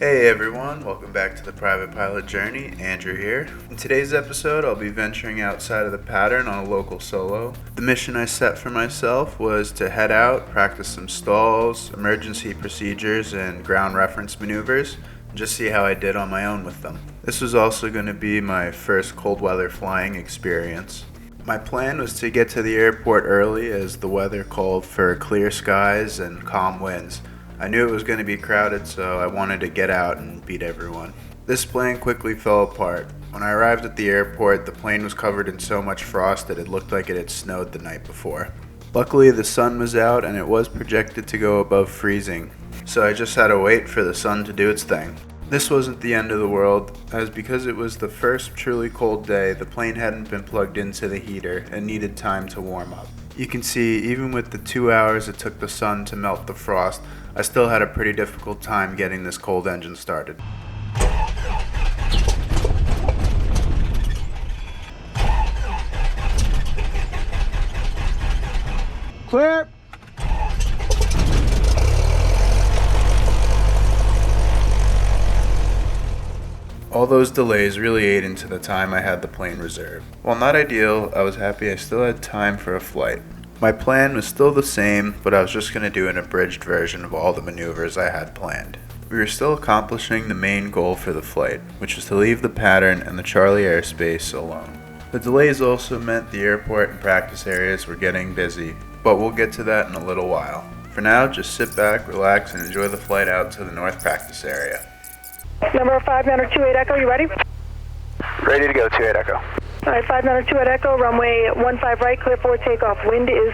Hey everyone, welcome back to the Private Pilot Journey. Andrew here. In today's episode, I'll be venturing outside of the pattern on a local solo. The mission I set for myself was to head out, practice some stalls, emergency procedures, and ground reference maneuvers, and just see how I did on my own with them. This was also going to be my first cold weather flying experience. My plan was to get to the airport early as the weather called for clear skies and calm winds. I knew it was going to be crowded, so I wanted to get out and beat everyone. This plan quickly fell apart. When I arrived at the airport, the plane was covered in so much frost that it looked like it had snowed the night before. Luckily, the sun was out and it was projected to go above freezing, so I just had to wait for the sun to do its thing. This wasn't the end of the world, as because it was the first truly cold day, the plane hadn't been plugged into the heater and needed time to warm up. You can see, even with the 2 hours it took the sun to melt the frost, I still had a pretty difficult time getting this cold engine started. Clear! All those delays really ate into the time I had the plane reserved. While not ideal, I was happy I still had time for a flight. My plan was still the same, but I was just going to do an abridged version of all the maneuvers I had planned. We were still accomplishing the main goal for the flight, which was to leave the pattern and the Charlie airspace alone. The delays also meant the airport and practice areas were getting busy, but we'll get to that in a little while. For now, just sit back, relax, and enjoy the flight out to the north practice area. Number 528 Echo, you ready? Ready to go, 28 Echo. All right, 528 Echo, runway 15 right, clear for takeoff. Wind is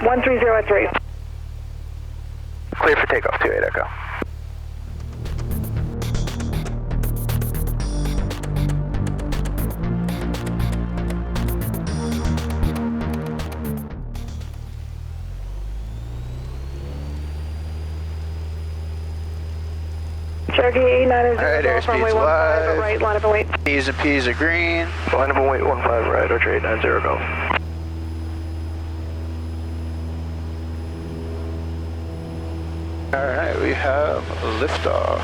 130 at 3. Clear for takeoff, 28 Echo. Cherokee 89 Alright, is airspeed's runway 15 live. right, line up and wait. P's and P's are green. Line up and wait, 15 right, Archer 890 go. Alright, we have liftoff.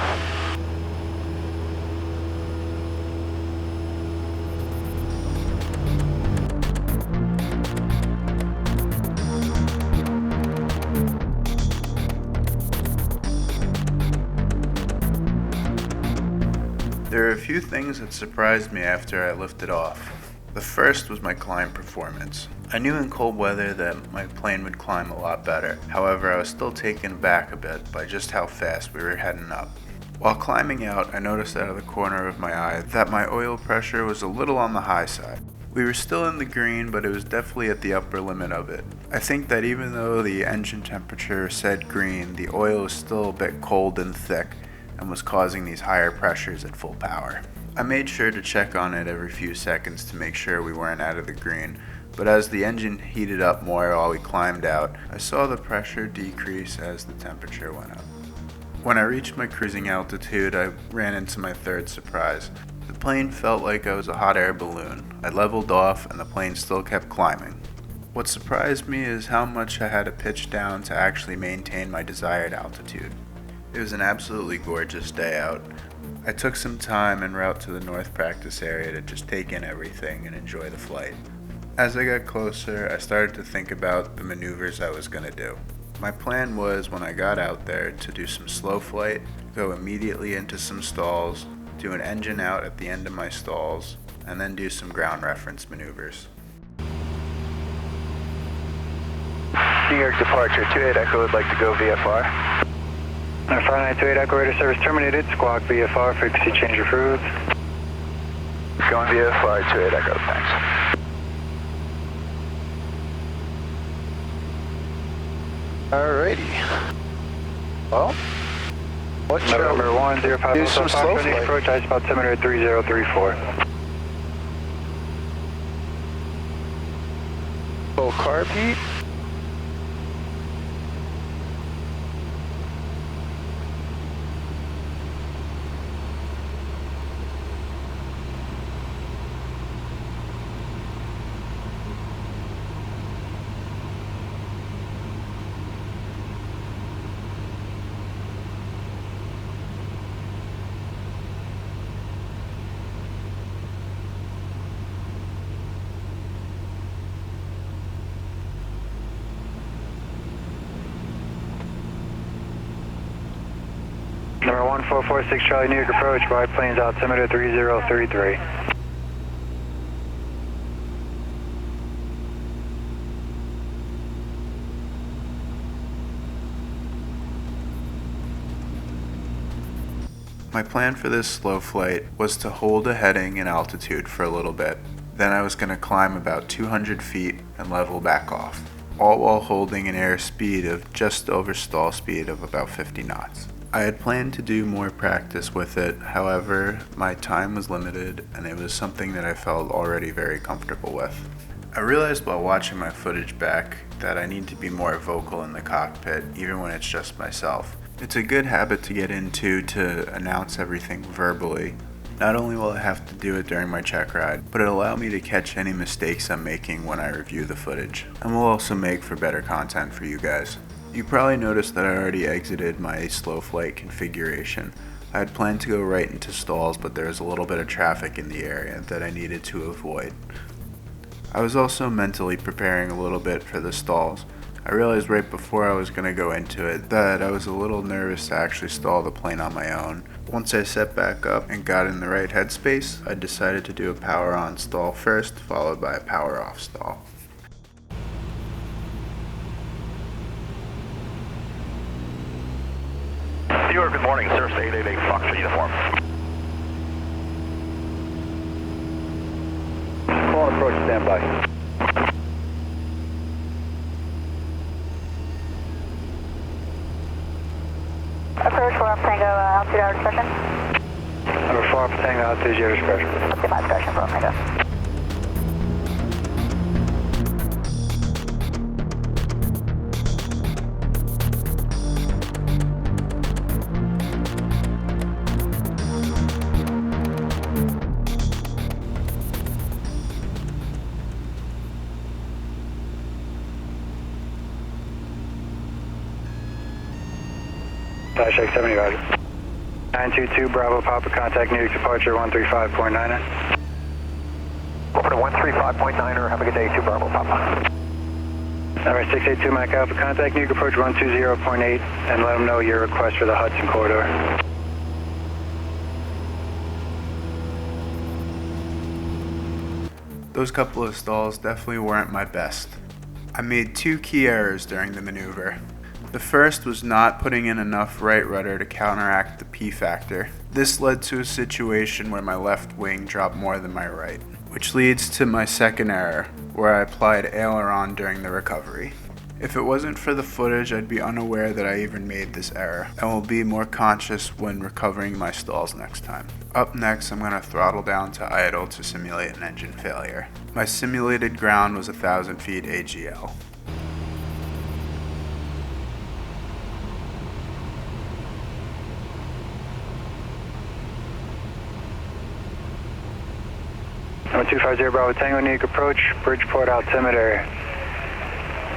There are a few things that surprised me after I lifted off. The first was my climb performance. I knew in cold weather that my plane would climb a lot better. However, I was still taken aback a bit by just how fast we were heading up. While climbing out, I noticed out of the corner of my eye that my oil pressure was a little on the high side. We were still in the green, but it was definitely at the upper limit of it. I think that even though the engine temperature said green, the oil was still a bit cold and thick, and was causing these higher pressures at full power. I made sure to check on it every few seconds to make sure we weren't out of the green, but as the engine heated up more while we climbed out, I saw the pressure decrease as the temperature went up. When I reached my cruising altitude, I ran into my third surprise. The plane felt like I was a hot air balloon. I leveled off and the plane still kept climbing. What surprised me is how much I had to pitch down to actually maintain my desired altitude. It was an absolutely gorgeous day out. I took some time en route to the north practice area to just take in everything and enjoy the flight. As I got closer, I started to think about the maneuvers I was going to do. My plan was, when I got out there, to do some slow flight, go immediately into some stalls, do an engine out at the end of my stalls, and then do some ground reference maneuvers. New York departure, 28 Echo would like to go VFR. 5928 Echo, radar service terminated. Squawk VFR, frequency change approved. Going VFR, 28 Echo, thanks. Alrighty. Well, what's November 105 do some slow flight. approach, ice about 73034. Full carb heat. Number 1446 Charlie, New York approach, biplanes altimeter 3033. My plan for this slow flight was to hold a heading and altitude for a little bit. Then I was going to climb about 200 feet and level back off, all while holding an airspeed of just over stall speed of about 50 knots. I had planned to do more practice with it, however, my time was limited and it was something that I felt already very comfortable with. I realized while watching my footage back that I need to be more vocal in the cockpit, even when it's just myself. It's a good habit to get into to announce everything verbally. Not only will I have to do it during my check ride, but it'll allow me to catch any mistakes I'm making when I review the footage, and will also make for better content for you guys. You probably noticed that I already exited my slow flight configuration. I had planned to go right into stalls, but there was a little bit of traffic in the area that I needed to avoid. I was also mentally preparing a little bit for the stalls. I realized right before I was going to go into it that I was a little nervous to actually stall the plane on my own. Once I set back up and got in the right headspace, I decided to do a power on stall first, followed by a power off stall. New York, good morning, sir. 888 Fox uniform. Call and approach, standby. Approach 4 Tango, altitude hour discussion. Number 4 Tango, altitude your discretion. Okay, my discussion, 4 Tango. Dash X70, roger. 922 Bravo Papa, contact New York departure 135.9er. Over to 135.9er, have a good day, 2 Bravo Papa. Number 682 MacArthur, contact New York approach 120.8 and let them know your request for the Hudson corridor. Those couple of stalls definitely weren't my best. I made two key errors during the maneuver. The first was not putting in enough right rudder to counteract the P factor. This led to a situation where my left wing dropped more than my right, which leads to my second error, where I applied aileron during the recovery. If it wasn't for the footage, I'd be unaware that I even made this error, and will be more conscious when recovering my stalls next time. Up next, I'm going to throttle down to idle to simulate an engine failure. My simulated ground was 1,000 feet AGL. Number 250 Bravo Tango, New York approach, Bridgeport altimeter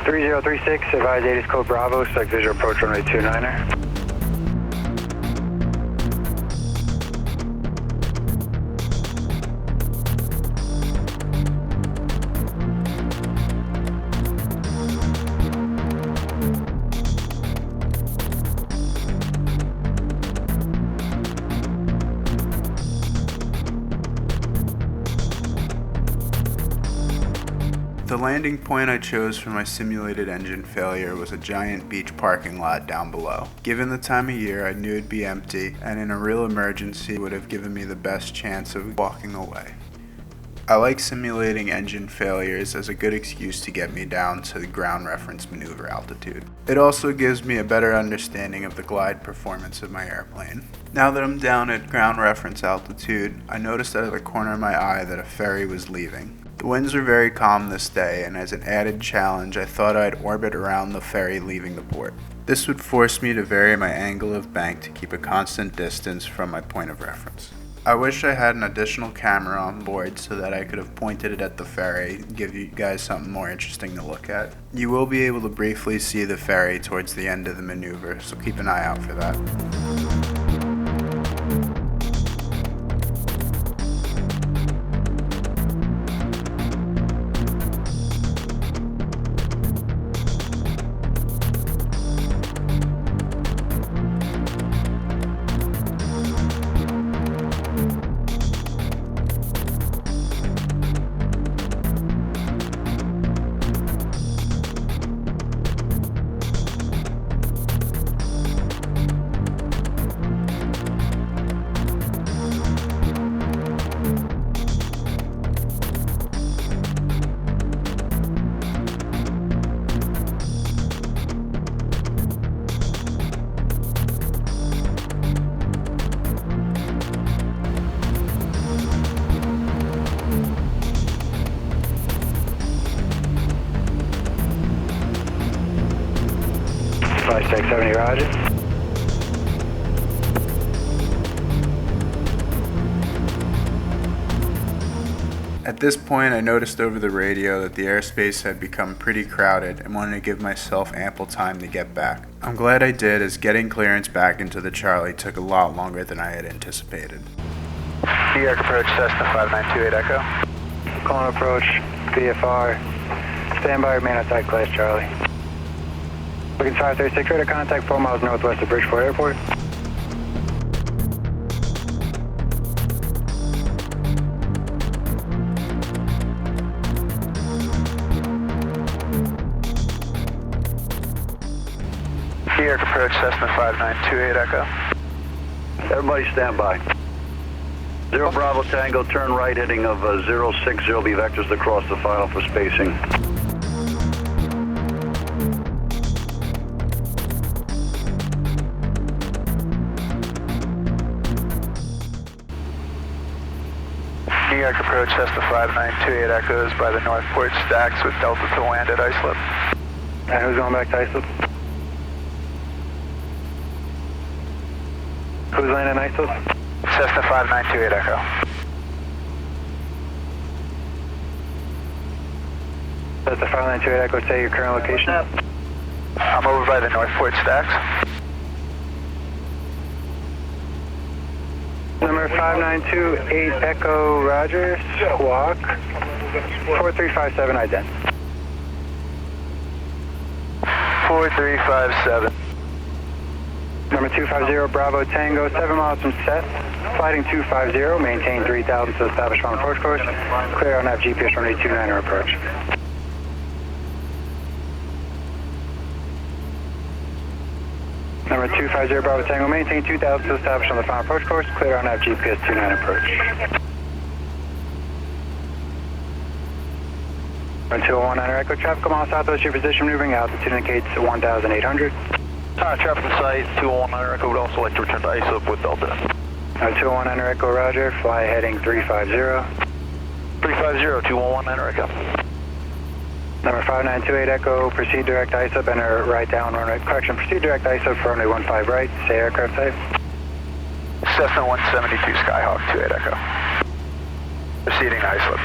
3036, advise 80 code Bravo, select visual approach runway 29er. The landing point I chose for my simulated engine failure was a giant beach parking lot down below. Given the time of year, I knew it'd be empty, and in a real emergency would have given me the best chance of walking away. I like simulating engine failures as a good excuse to get me down to the ground reference maneuver altitude. It also gives me a better understanding of the glide performance of my airplane. Now that I'm down at ground reference altitude, I noticed out of the corner of my eye that a ferry was leaving. The winds were very calm this day, and as an added challenge, I thought I'd orbit around the ferry leaving the port. This would force me to vary my angle of bank to keep a constant distance from my point of reference. I wish I had an additional camera on board so that I could have pointed it at the ferry and give you guys something more interesting to look at. You will be able to briefly see the ferry towards the end of the maneuver, so keep an eye out for that. Check 70, roger. At this point, I noticed over the radio that the airspace had become pretty crowded and wanted to give myself ample time to get back. I'm glad I did, as getting clearance back into the Charlie took a lot longer than I had anticipated. New York approach Cessna 5928 Echo. Calling approach, VFR. Stand by, remain outside class Charlie. Looking 536, radar contact 4 miles northwest of Bridgeport Airport. New York approach Cessna 5928 Echo. Everybody stand by. 0 Bravo Tango, turn right heading of 060, be vectors across the final for spacing. New York approach Cessna 5928 Echoes by the Northport stacks with Delta to land at Islip. And who's going back to Islip? Who's landing Islip? Cessna 5928 Echo. That's the 592 Echo, say your current location. I'm over by the Northport stacks. Number 5928 Echo, roger, squawk, 4357 ident. 4357. Number 250 Bravo Tango, 7 miles from Seth, flighting 250, maintain 3000 to establish on approach course, clear on that GPS runway 29er approach. Number 250 Bravo Tango, maintain 2000 to establish on the final approach course, clear on that GPS 29 approach. Number 219 Echo, traffic come on southwest your position, moving altitude indicates 1,800. Traffic in sight, 219 Echo would also like to return to Islip with Delta. 219 Echo, roger, fly heading 350. 350, 219 Echo. Number 5928 Echo, proceed direct ISUP, enter right down runway, correction, proceed direct ISUP for runway 15 right, say aircraft type. Cessna 172 Skyhawk 28 Echo. Proceeding to Islip.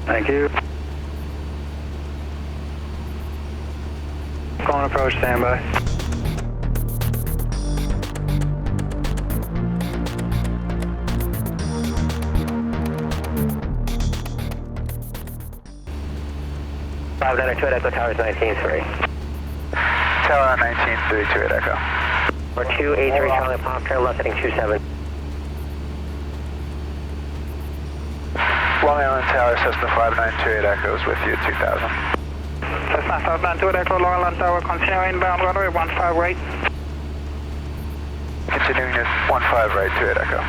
Thank you. Calling approach, standby. Five nine two Echo, towers 19-3. Tower 19-3, 28 Echo. Or 283 Charlie Pop, turn left heading 27. Long Island Tower, Cessna 5928 Echo is with you at 2000. Cessna 592 Echo, Long Island Tower, continue inbound runway 15 right. Continuing at 15 right, 28 Echo.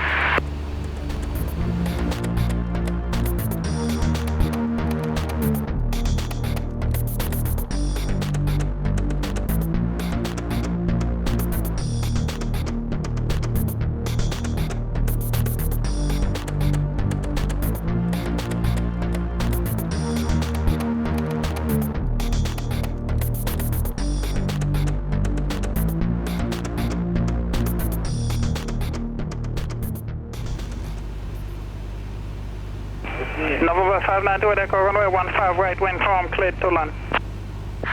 November 592 Echo, runway 15 right, wind calm, cleared to land.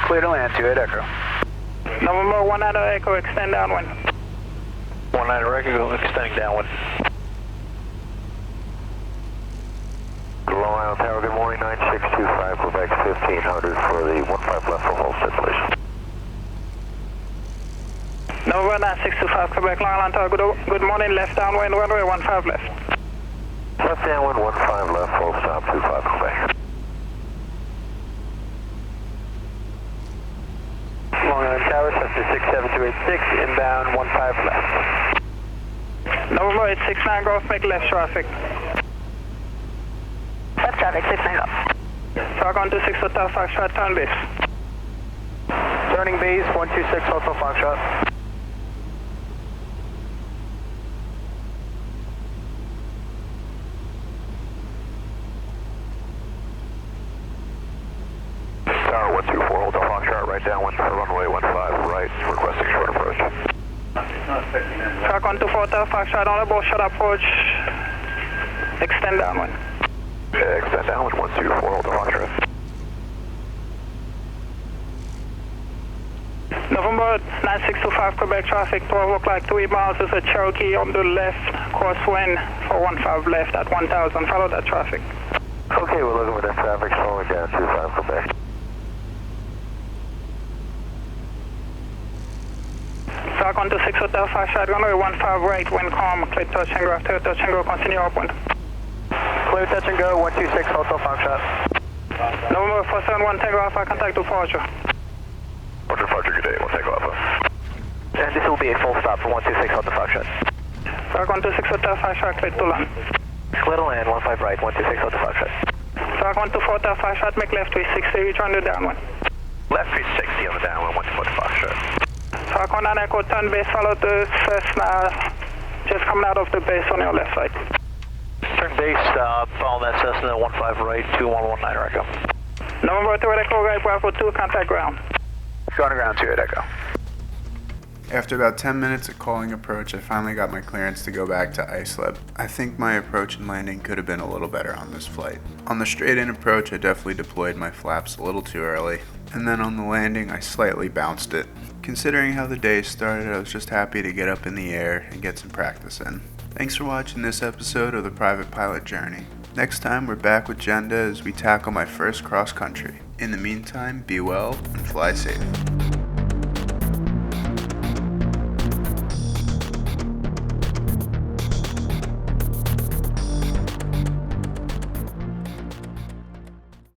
Clear to land, 28 Echo. November 19 Echo, extend downwind. 19 Echo, extending downwind. Long Island Tower, good morning, 9625, Quebec 1500 for the 15 left for hold set, please. November 9625 Quebec, Long Island Tower, good morning, left downwind, runway 15 left. Left downwind, 15 left, full stop, 25 Quebec. Long Island Tower, Cessna 67286, inbound 15 left. November 869 Golf, make left traffic. Left traffic, 69 Golf. Falcon 26 Hotel Foxtrot, turn base. Turning base 126 Hotel Foxtrot. Tower 124, Hotel Foxtrot, right downwind for runway 15 right, requesting short approach. Track 124 Takeoff, shot on about short approach. Extend downwind. Extend downwind 124, hold the Foxtrot. November 9625 Quebec traffic, 12 o'clock, 3 miles is a Cherokee on the left, crosswind for 15 left at 1000. Follow that traffic. Okay, we're looking for that traffic slowing down 25 Quebec. Track 126 Hotel 5 shot, runway 15 right, wind calm, clear touch and go, continue upwind. Clear touch and go, 126 Hotel 5 shot. November 471 Takeoff, I contact departure. Roger, departure, good day, we'll take off. And this will be a full stop for 126 Hotel 5 shot. Track 126 Hotel 5 shot, clear to land. Clear to land, 15 right, 126 Hotel 5 shot. Track 124 Hotel 5 shot, make left 360, return to downwind. Left 360 on the downwind, 124 Foxtrot. Track 1 Echo, turn base, follow the Cessna, just coming out of the base on your left side. Turn base, follow that Cessna 15 right, 2119 Echo. November 2 Echo, right, Bravo 2, contact ground. Going ground 2 Echo. After about 10 minutes of calling approach, I finally got my clearance to go back to Islip. I think my approach and landing could have been a little better on this flight. On the straight-in approach, I definitely deployed my flaps a little too early, and then on the landing, I slightly bounced it. Considering how the day started, I was just happy to get up in the air and get some practice in. Thanks for watching this episode of the Private Pilot Journey. Next time, we're back with Jenda as we tackle my first cross-country. In the meantime, be well and fly safe.